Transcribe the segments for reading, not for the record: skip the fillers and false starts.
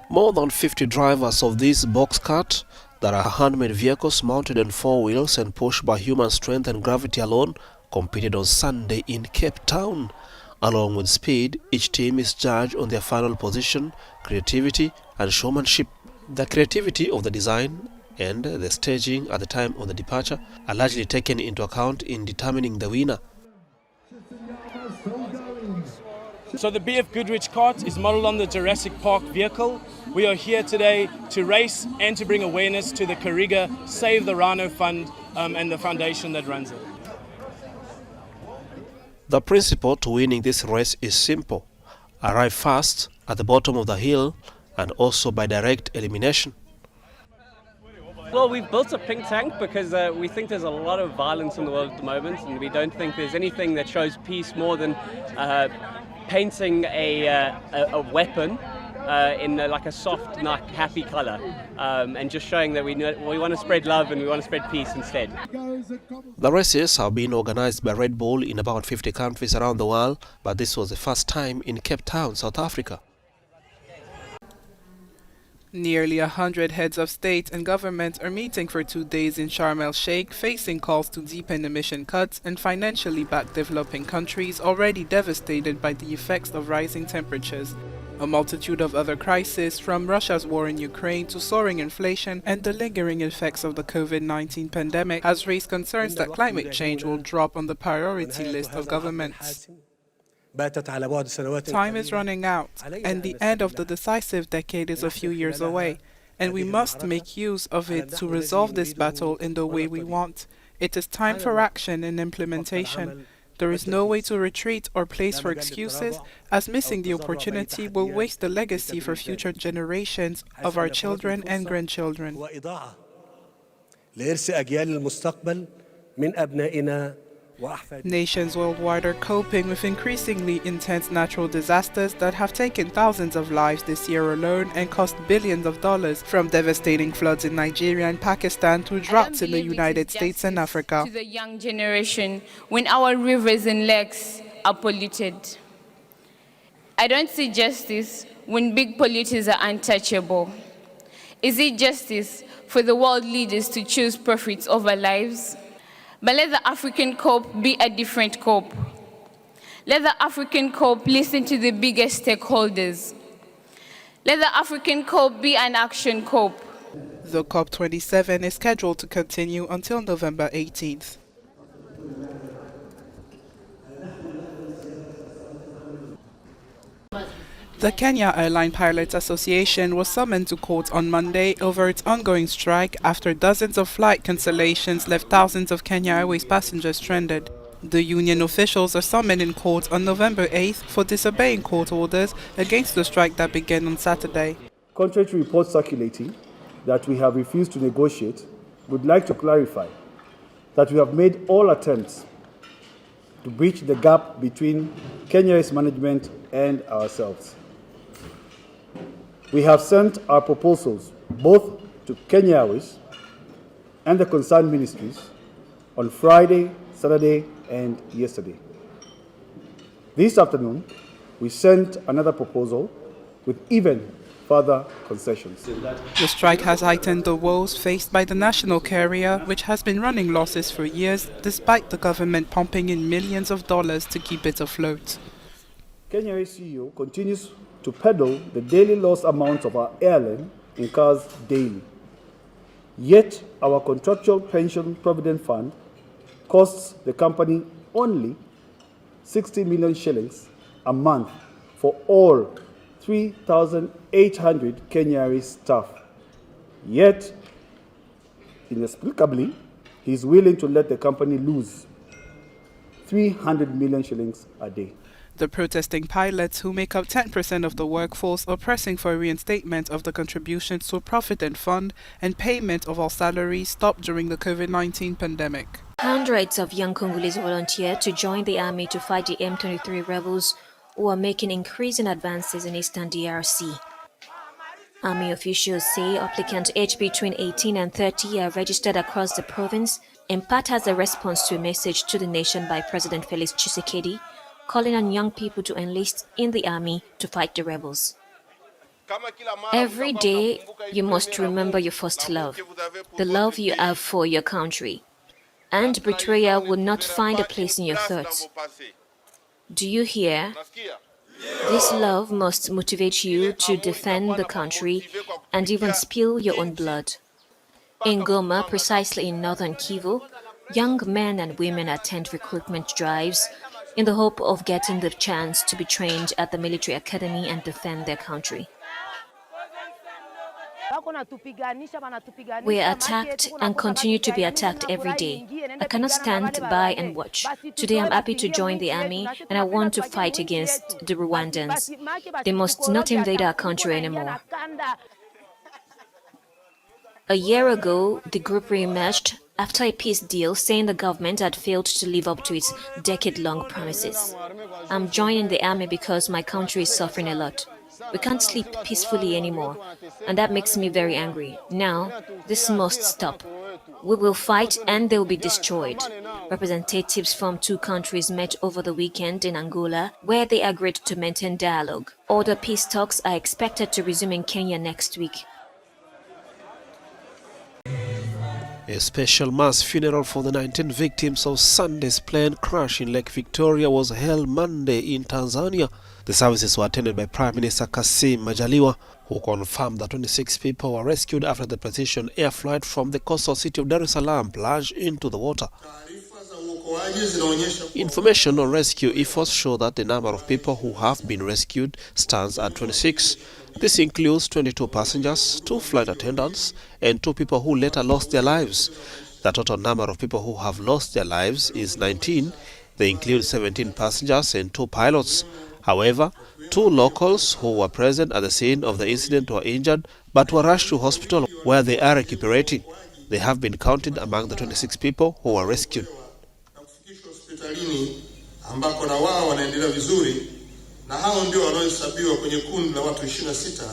More than 50 drivers of these box cart that are handmade vehicles mounted on four wheels and pushed by human strength and gravity alone competed on Sunday in Cape Town. Along with speed, each team is judged on their final position, creativity and showmanship. The creativity of the design and the staging at the time of the departure are largely taken into account in determining the winner. So the BF Goodrich cart is modeled on the Jurassic Park vehicle. We are here today to race and to bring awareness to the Kariga Save the Rhino Fund and the foundation that runs it. The principle to winning this race is simple. Arrive fast at the bottom of the hill and also by direct elimination. Well, we've built a think tank because we think there's a lot of violence in the world at the moment, and we don't think there's anything that shows peace more than painting a weapon in like a soft, happy color, and just showing that we want to spread love and we want to spread peace instead. The races have been organized by Red Bull in about 50 countries around the world, but this was the first time in Cape Town, South Africa. Nearly 100 heads of state and government are meeting for 2 days in Sharm el-Sheikh, facing calls to deepen emission cuts and financially back developing countries already devastated by the effects of rising temperatures. A multitude of other crises, from Russia's war in Ukraine to soaring inflation and the lingering effects of the COVID-19 pandemic, has raised concerns that climate change will drop on the priority list of governments. Time is running out, and the end of the decisive decade is a few years away, and we must make use of it to resolve this battle in the way we want. It is time for action and implementation. There is no way to retreat or place for excuses, as missing the opportunity will waste the legacy for future generations of our children and grandchildren. Nations worldwide are coping with increasingly intense natural disasters that have taken thousands of lives this year alone and cost billions of dollars, from devastating floods in Nigeria and Pakistan to droughts in the United States and Africa. To the young generation, when our rivers and lakes are polluted, I don't see justice when big polluters are untouchable. Is it justice for the world leaders to choose profits over lives? But let the African COP be a different COP. Let the African COP listen to the biggest stakeholders. Let the African COP be an action COP. The COP27 is scheduled to continue until November 18th. The Kenya Airline Pilots Association was summoned to court on Monday over its ongoing strike after dozens of flight cancellations left thousands of Kenya Airways passengers stranded. The union officials are summoned in court on November 8th for disobeying court orders against the strike that began on Saturday. Contrary to reports circulating that we have refused to negotiate, we'd like to clarify that we have made all attempts to bridge the gap between Kenya Airways management and ourselves. We have sent our proposals both to Kenya Airways and the concerned ministries on Friday, Saturday, and yesterday. This afternoon, we sent another proposal with even further concessions. The strike has heightened the woes faced by the national carrier, which has been running losses for years, despite the government pumping in millions of dollars to keep it afloat. Kenya Airways CEO continues to peddle the daily loss amounts of our airline incurs daily. Yet, our contractual pension provident fund costs the company only 60 million shillings a month for all 3,800 Kenya Airways staff. Yet, inexplicably, he is willing to let the company lose 300 million shillings a day. The protesting pilots, who make up 10% of the workforce, are pressing for a reinstatement of the contributions to a provident fund and payment of all salaries stopped during the COVID-19 pandemic. Hundreds of young Congolese volunteered to join the army to fight the M23 rebels, who are making increasing advances in eastern DRC. Army officials say applicants aged between 18 and 30 are registered across the province, in part as a response to a message to the nation by President Felix Tshisekedi, calling on young people to enlist in the army to fight the rebels. Every day, you must remember your first love, the love you have for your country, and betrayal will not find a place in your thoughts. Do you hear? This love must motivate you to defend the country and even spill your own blood. In Goma, precisely in northern Kivu, young men and women attend recruitment drives in the hope of getting the chance to be trained at the military academy and defend their country. We are attacked and continue to be attacked every day. I cannot stand by and watch. Today I'm happy to join the army and I want to fight against the Rwandans. They must not invade our country anymore. A year ago, the group re-emerged after a peace deal saying the government had failed to live up to its decade-long promises. I'm joining the army because my country is suffering a lot. We can't sleep peacefully anymore, and that makes me very angry. Now, this must stop. We will fight and they will be destroyed. Representatives from two countries met over the weekend in Angola, where they agreed to maintain dialogue. Other peace talks are expected to resume in Kenya next week. A special mass funeral for the 19 victims of Sunday's plane crash in Lake Victoria was held Monday in Tanzania. The services were attended by Prime Minister Kassim Majaliwa, who confirmed that 26 people were rescued after the precision air flight from the coastal city of Salaam plunged into the water. Information on rescue efforts show that the number of people who have been rescued stands at 26. This includes 22 passengers, 2 flight attendants, and 2 people who later lost their lives. The total number of people who have lost their lives is 19. They include 17 passengers and 2 pilots. However, 2 locals who were present at the scene of the incident were injured but were rushed to hospital where they are recuperating. They have been counted among the 26 people who were rescued. Ambako na wao wanaendelea vizuri na hao ndio wanaohesabiwa kwenye kundi la watu 26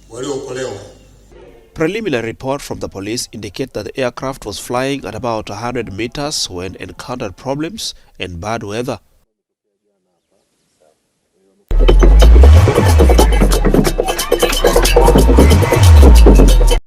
waliookolewa. Preliminary report from the police indicate that the aircraft was flying at about 100 meters when encountered problems and bad weather.